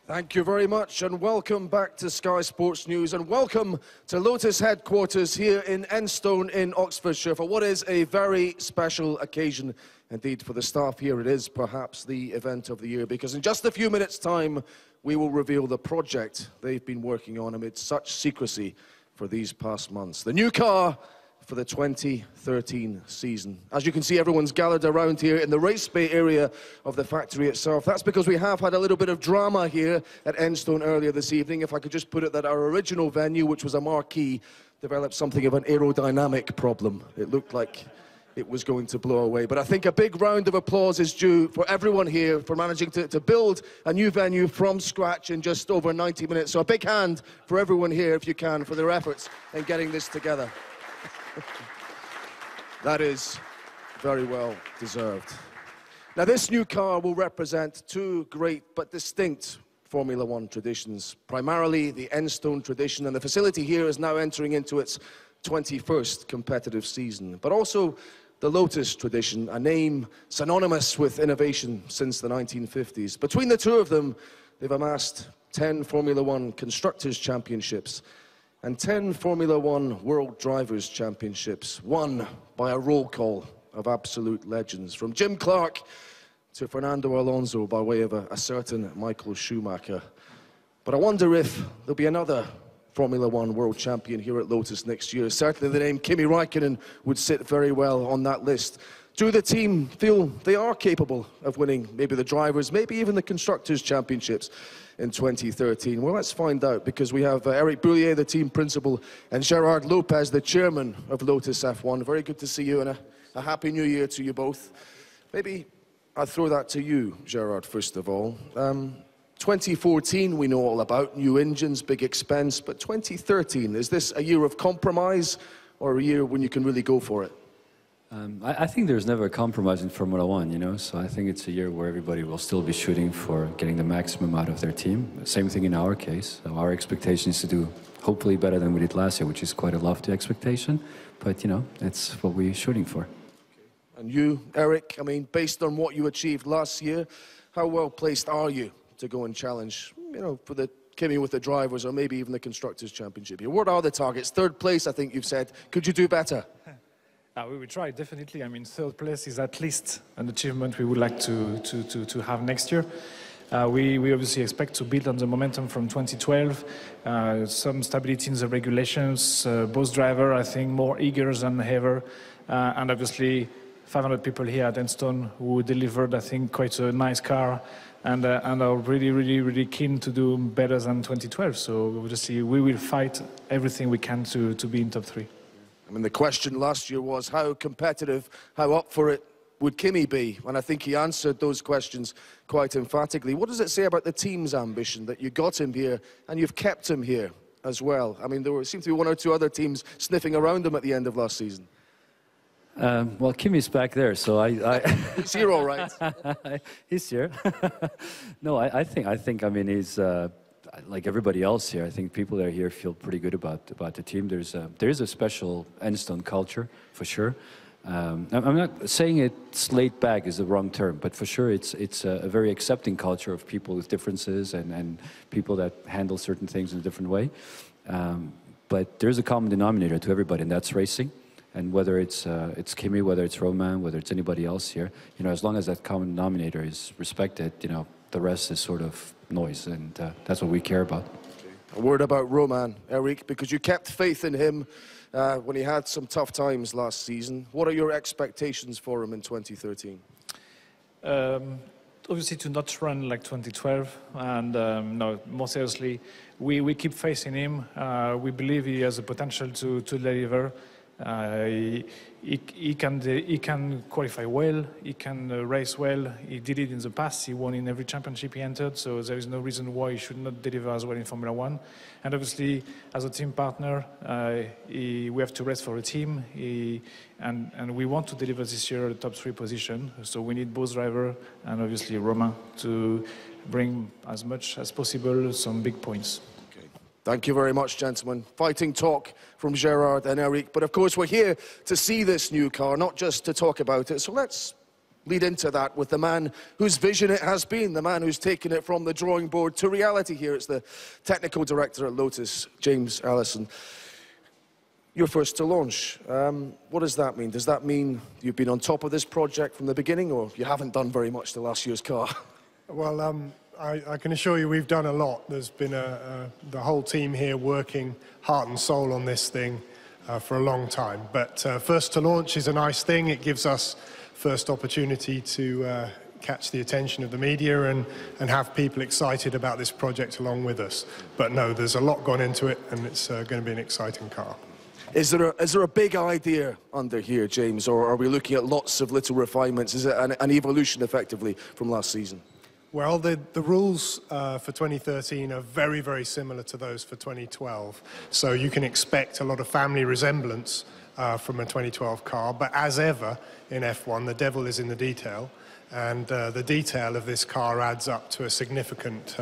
Thank you very much, and welcome back to Sky Sports News, and welcome to Lotus headquarters here in Enstone in Oxfordshire for what is a very special occasion. Indeed, for the staff here, it is perhaps the event of the year, because in just a few minutes' time, we will reveal the project they've been working on amid such secrecy for these past months. The new car for the 2013 season. As you can see, everyone's gathered around here in the race bay area of the factory itself. That's because we have had a little bit of drama here at Enstone earlier this evening. If I could just put it that our original venue, which was a marquee, developed something of an aerodynamic problem. It looked like it was going to blow away. But I think a big round of applause is due for everyone here for managing to build a new venue from scratch in just over 90 minutes. So a big hand for everyone here, if you can, for their efforts in getting this together. That is very well deserved. Now, this new car will represent two great but distinct Formula One traditions. Primarily the Enstone tradition, and the facility here is now entering into its 21st competitive season. But also the Lotus tradition, a name synonymous with innovation since the 1950s. Between the two of them, they've amassed 10 Formula One Constructors' Championships and 10 Formula One World Drivers' Championships, won by a roll call of absolute legends, from Jim Clark to Fernando Alonso by way of a certain Michael Schumacher. But I wonder if there'll be another Formula One World Champion here at Lotus next year. Certainly the name Kimi Räikkönen would sit very well on that list. Do the team feel they are capable of winning maybe the Drivers', maybe even the Constructors' Championships in 2013? Well, let's find out, because we have Eric Boulier, the team principal, and Gerard Lopez, the chairman of Lotus F1. Very good to see you, and a happy new year to you both. Maybe I'll throw that to you, Gerard, first of all. 2014 we know all about, new engines, big expense, but 2013, is this a year of compromise or a year when you can really go for it? I think there's never a compromise in Formula One, you know, so I think it's a year where everybody will still be shooting for getting the maximum out of their team. Same thing in our case. So our expectation is to do hopefully better than we did last year, which is quite a lofty expectation, but, you know, that's what we're shooting for. And you, Eric, I mean, based on what you achieved last year, how well placed are you to go and challenge, you know, for the Kimi with the Drivers, or maybe even the Constructors' Championship? What are the targets? Third place, I think you've said. Could you do better? We will try, definitely. I mean, third place is at least an achievement we would like to have next year. We obviously expect to build on the momentum from 2012, some stability in the regulations, both drivers, I think, more eager than ever, and obviously 500 people here at Enstone who delivered, I think, quite a nice car, and are really keen to do better than 2012. So obviously we will fight everything we can to be in top 3. I mean, the question last year was how competitive, how up for it would Kimi be? And I think he answered those questions quite emphatically. What does it say about the team's ambition that you got him here and you've kept him here as well? I mean, there seemed to be one or two other teams sniffing around him at the end of last season. Well, Kimi's back there, so He's here, all right. He's here. No, I think, I mean, he's... like everybody else here, I think people that are here feel pretty good about the team. There is a special Enstone culture, for sure. I'm not saying it's laid back is the wrong term, but for sure it's a very accepting culture of people with differences and people that handle certain things in a different way. But there's a common denominator to everybody, and that's racing. And whether it's Kimi, whether it's Romain, whether it's anybody else here, you know, as long as that common denominator is respected, you know, the rest is sort of noise, and that's what we care about. Okay. A word about Romain, Eric, because you kept faith in him when he had some tough times last season. What are your expectations for him in 2013? Obviously to not run like 2012, and no, more seriously, we keep faith in him. We believe he has the potential to deliver. He can qualify well, he can race well. He did it in the past, he won in every championship he entered, so there is no reason why he should not deliver as well in Formula One. And obviously, as a team partner, we have to race for a team, and we want to deliver this year a top 3 position, so we need both driver and obviously Romain to bring as much as possible some big points. Thank you very much, gentlemen. Fighting talk from Gerard and Eric. But of course, we're here to see this new car, not just to talk about it. So let's lead into that with the man whose vision it has been, the man who's taken it from the drawing board to reality here. It's the technical director at Lotus, James Allison. You're first to launch. What does that mean? Does that mean you've been on top of this project from the beginning, or you haven't done very much to last year's car? Well, I can assure you we've done a lot. There's been the whole team here working heart and soul on this thing for a long time. But first to launch is a nice thing. It gives us first opportunity to catch the attention of the media and have people excited about this project along with us. But no, there's a lot gone into it, and it's going to be an exciting car. Is there a big idea under here, James, or are we looking at lots of little refinements? Is it an evolution, effectively, from last season? Well, the rules for 2013 are very, very similar to those for 2012. So you can expect a lot of family resemblance from a 2012 car. But as ever in F1, the devil is in the detail. And the detail of this car adds up to a significant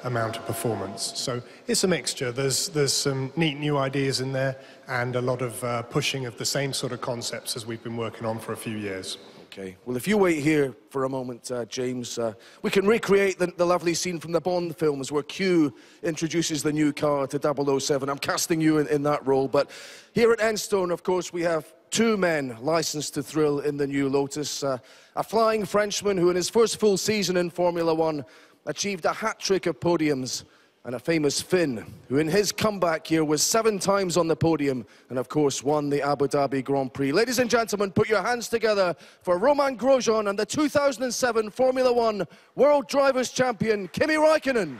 amount of performance. So it's a mixture. There's some neat new ideas in there and a lot of pushing of the same sort of concepts as we've been working on for a few years. Okay, well, if you wait here for a moment, James, we can recreate the lovely scene from the Bond films where Q introduces the new car to 007. I'm casting you in that role, but here at Enstone, of course, we have two men licensed to thrill in the new Lotus. A flying Frenchman who in his first full season in Formula 1 achieved a hat-trick of podiums, and a famous Finn who in his comeback here was 7 times on the podium and of course won the Abu Dhabi Grand Prix. Ladies and gentlemen, put your hands together for Romain Grosjean and the 2007 Formula 1 World Drivers' Champion, Kimi Räikkönen.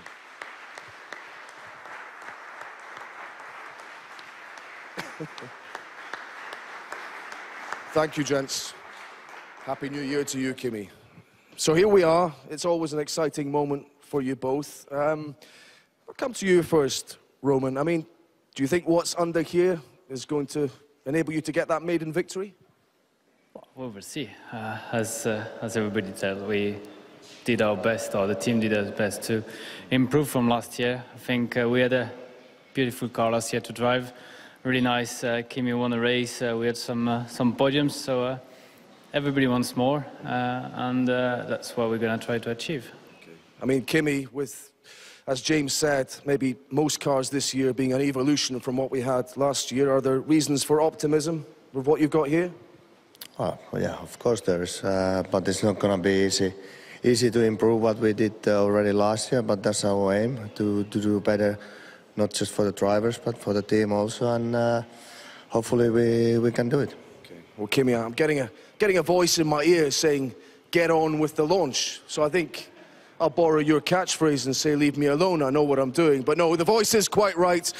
Thank you, gents. Happy New Year to you, Kimi. So here we are. It's always an exciting moment for you both. I'll come to you first, Roman. I mean, do you think what's under here is going to enable you to get that maiden victory? Well, we'll see. As everybody tells, we did our best, or the team did our best to improve from last year. I think we had a beautiful car last year to drive. Really nice. Kimi won a race. We had some podiums, so everybody wants more, and that's what we're going to try to achieve. Okay. I mean, Kimi, with, as James said, maybe most cars this year being an evolution from what we had last year, are there reasons for optimism with what you've got here? Oh, yeah, of course there is, but it's not going to be easy to improve what we did already last year, but that's our aim, to do better, not just for the drivers, but for the team also, and hopefully we can do it. Okay. Well, Kimi, I'm getting a voice in my ear saying, get on with the launch. So I think I'll borrow your catchphrase and say, leave me alone, I know what I'm doing. But no, the voice is quite right.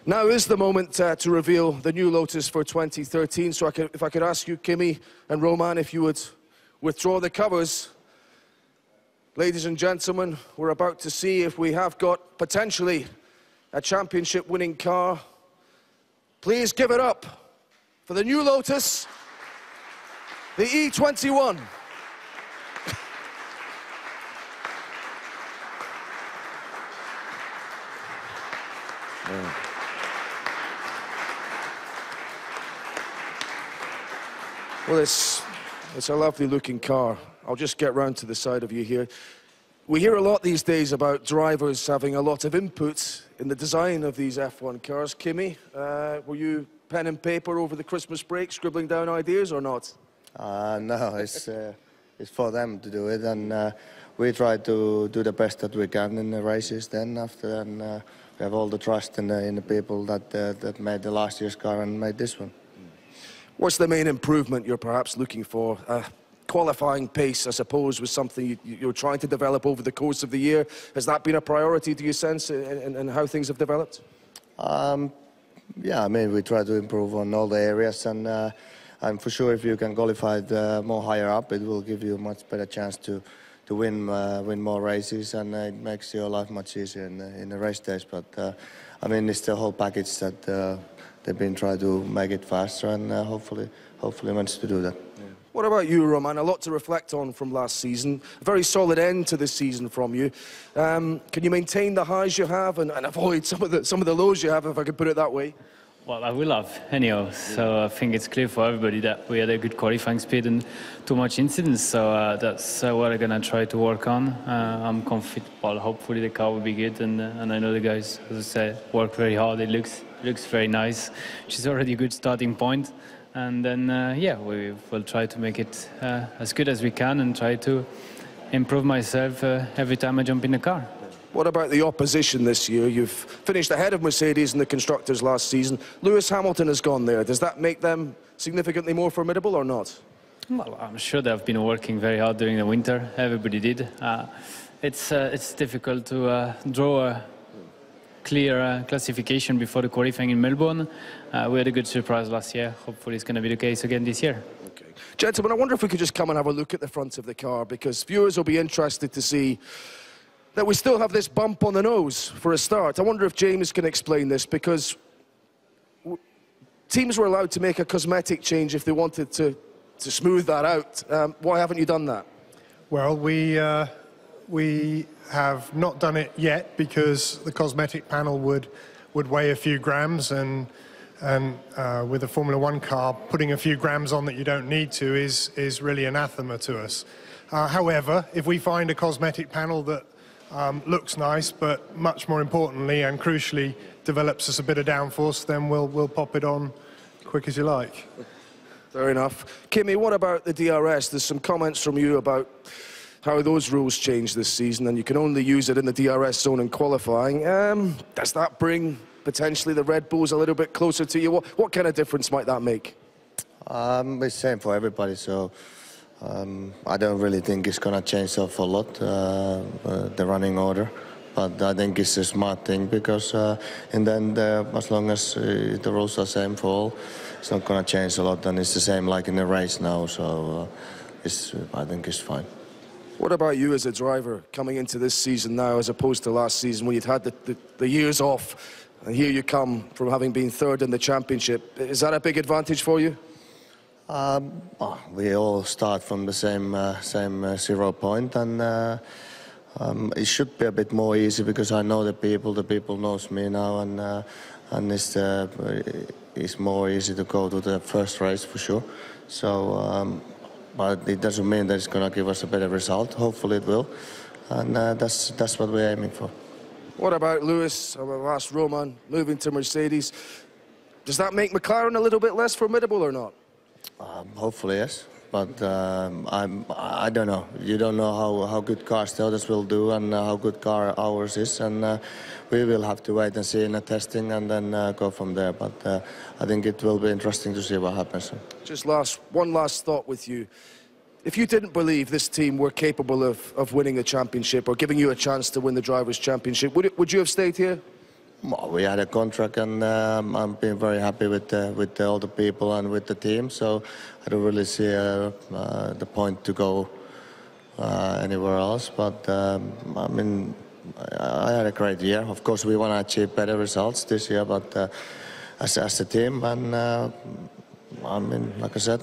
Now is the moment to reveal the new Lotus for 2013. So if I could ask you, Kimi and Roman, if you would withdraw the covers. Ladies and gentlemen, we're about to see if we have got potentially a championship-winning car. Please give it up for the new Lotus, the E21. Well, it's a lovely looking car. I'll just get round to the side of you here. We hear a lot these days about drivers having a lot of input in the design of these F1 cars. Kimi, were you pen and paper over the Christmas break, scribbling down ideas or not? No, it's for them to do it, and we try to do the best that we can in the races then after, and we have all the trust in the people that made the last year's car and made this one. What's the main improvement you're perhaps looking for? Qualifying pace, I suppose, was something you're trying to develop over the course of the year. Has that been a priority, do you sense, in how things have developed? Yeah, I mean, we try to improve on all the areas, and for sure if you can qualify more higher up, it will give you a much better chance to win more races, and it makes your life much easier in the race days. But I mean, it's the whole package that they've been trying to make it faster, and hopefully manage to do that. Yeah. What about you, Roman? A lot to reflect on from last season. A very solid end to this season from you. Can you maintain the highs you have and avoid some of the lows you have, if I could put it that way? Well, I will have anyhow, so I think it's clear for everybody that we had a good qualifying speed and too much incidents, so that's what I'm going to try to work on. I'm confident, well, hopefully the car will be good, and I know the guys, as I said, work very hard. It looks very nice, which is already a good starting point. And then, yeah, we will try to make it as good as we can and try to improve myself every time I jump in the car. What about the opposition this year? You've finished ahead of Mercedes in the Constructors last season. Lewis Hamilton has gone there. Does that make them significantly more formidable or not? Well, I'm sure they've been working very hard during the winter. Everybody did. It's difficult to draw a clear classification before the qualifying in Melbourne. We had a good surprise last year. Hopefully it's going to be the case again this year. Okay. Gentlemen, I wonder if we could just come and have a look at the front of the car, because viewers will be interested to see that we still have this bump on the nose for a start. I wonder if James can explain this, because teams were allowed to make a cosmetic change if they wanted to smooth that out. Why haven't you done that? Well, we have not done it yet because the cosmetic panel would weigh a few grams, and with a Formula 1 car, putting a few grams on that you don't need to is really anathema to us. However, if we find a cosmetic panel that looks nice, but much more importantly and crucially develops us a bit of downforce, then we'll pop it on quick as you like. Fair enough. Kimi, what about the DRS? There's some comments from you about how those rules changed this season, and you can only use it in the DRS zone in qualifying. Does that bring potentially the Red Bulls a little bit closer to you? What kind of difference might that make? It's the same for everybody, so I don't really think it's going to change a lot, the running order. But I think it's a smart thing, because in the end, as long as the rules are the same for all, it's not going to change a lot, and it's the same like in the race now, so I think it's fine. What about you as a driver coming into this season now, as opposed to last season when you'd had the years off, and here you come from having been third in the championship? Is that a big advantage for you? We all start from the same 0 point, and it should be a bit more easy because I know the people knows me now, and it's more easy to go to the first race for sure. So, but it doesn't mean that it's going to give us a better result. Hopefully it will, and that's what we're aiming for. What about Lewis? I'll ask Roman, moving to Mercedes. Does that make McLaren a little bit less formidable or not? Hopefully, yes. But I don't know. You don't know how good cars the others will do and how good car ours is. And we will have to wait and see in the testing and then go from there. But I think it will be interesting to see what happens. Just one last thought with you. If you didn't believe this team were capable of winning the championship or giving you a chance to win the Drivers' Championship, would you have stayed here? Well, we had a contract, and I'm being very happy with all the people and with the team. So I don't really see the point to go anywhere else. But I mean, I had a great year. Of course, we want to achieve better results this year, but as a team, and I mean, like I said,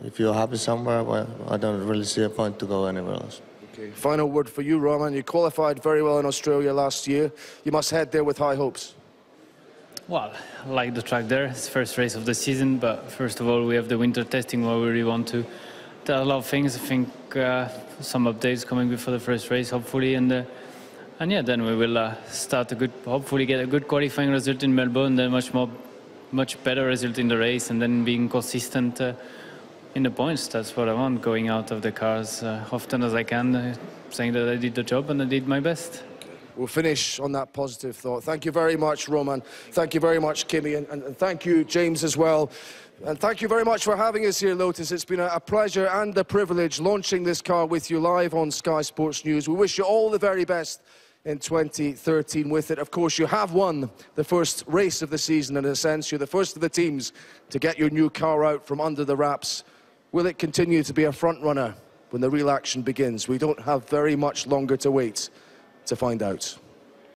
if you're happy somewhere, well, I don't really see a point to go anywhere else. Okay. Final word for you, Roman. You qualified very well in Australia last year. You must head there with high hopes. Well, I like the track there. It's the first race of the season, but first of all, we have the winter testing where we really want to tell a lot of things. I think some updates coming before the first race, hopefully, and yeah, then we will hopefully get a good qualifying result in Melbourne, then much better result in the race, and then being consistent in the points. That's what I want, going out of the cars often as I can, saying that I did the job and I did my best. We'll finish on that positive thought. Thank you very much, Roman. Thank you very much, Kimi, and thank you, James, as well. And thank you very much for having us here, Lotus. It's been a pleasure and a privilege launching this car with you live on Sky Sports News. We wish you all the very best in 2013 with it. Of course, you have won the first race of the season in a sense. You're the first of the teams to get your new car out from under the wraps. Will it continue to be a front runner when the real action begins? We don't have very much longer to wait to find out.